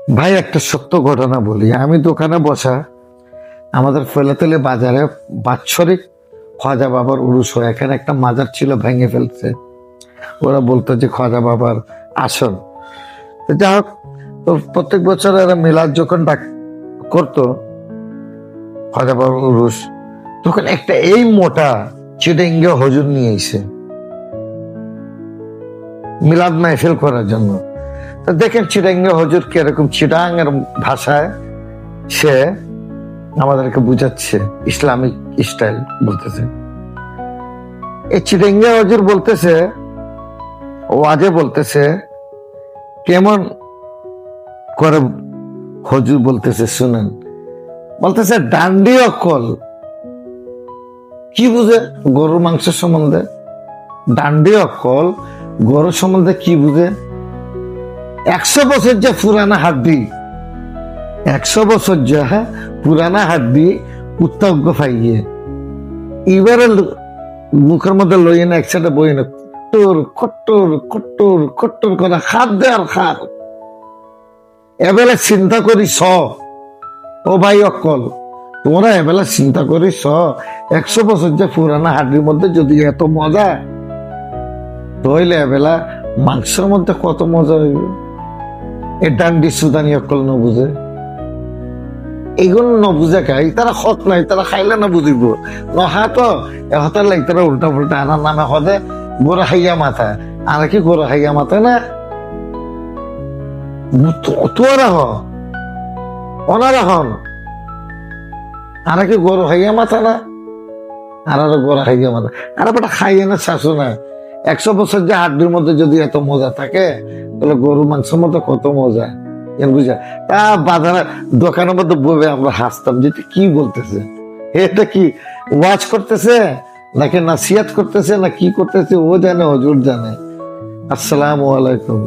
ভাই একটা সত্য ঘটনা বলি। আমি দোকানে বসা, আমাদের ফেলাতলি বাজারে বাৎসরিক খাজা বাবার উরুস হয়। এখানে একটা মাজার ছিল, ভেঙে ফেলছে। ওরা বলতো যে খাজা বাবার আসন। তো যাই হোক, তো প্রত্যেক বছর এরা মিলাদ যখন করতো, খাজা বাবার উরুস, তখন একটা এই মোটা চিটেঙ্গে হজুর নিয়ে এসে মিলাদ মাহফিল করার জন্য। তো দেখেন চিটাঙ্গে হজুর কিরকম চিটাঙ্গের ভাষায় সে আমাদেরকে বুঝাচ্ছে, ইসলামিক স্টাইল বলতেছে। এই চিটাঙ্গে হজুর বলতেছে, ওয়াজে বলতেছে, কেমন করে হজুর বলতেছে শুনেন। বলতেছে ডান্ডি অকল কি বুঝে গরুর মাংস সম্বন্ধে, ডান্ডি অকল গরু সম্বন্ধে কি বুঝে? 100 বছর যে পুরানা হাড্ডি, 100 বছর যে পুরানা হাড্ডি উত্তজ্ঞ পাইয়ে এবারে মুখের মধ্যে লইয়ে না, একসাথে বই না, কট্টর কট্টর কট্টর কট্টর করা খাদ দে আর খাদ। এবেলা চিন্তা করি ও ভাই অকল, তোমরা এবেলা চিন্তা করি 100 বছর যে পুরানা হাড্ডির মধ্যে যদি এত মজা, তাহলে এবেলা মাংসের মধ্যে কত মজা হইবে। এ ডান্ডি সুদানি অকল ন বুঝে, এইগুলো ন বুঝে খাই, তারা হক নাই, তারা খাইলে না বুঝিব। নহা তো এহতার লাগে তারা উল্টা ফুল্টা আনার নামে হদে গোড়া খাইয়া মাথা। আর কি গোড়া খাইয়া মাথা না, তোরা অনারা হন। আর কি গরু খাইয়া মাথা না, আর গোড়া খাইয়া মাথা। আর বেটা খাইয়ে না শাশু না। 100 বছর যে হাড্ডির মধ্যে যদি এত মজা থাকে, তাহলে গরু মাংসের মধ্যে কত মজা বুঝা। তা বাজারে দোকানের মধ্যে বসে আমরা হাসতাম যে কি বলতেছে, এটা কি ওয়াজ করতেছে নাকি নাসিহাত করতেছে না কি করতেছে, ও জানে, হজুর জানে। আসসালামু আলাইকুম।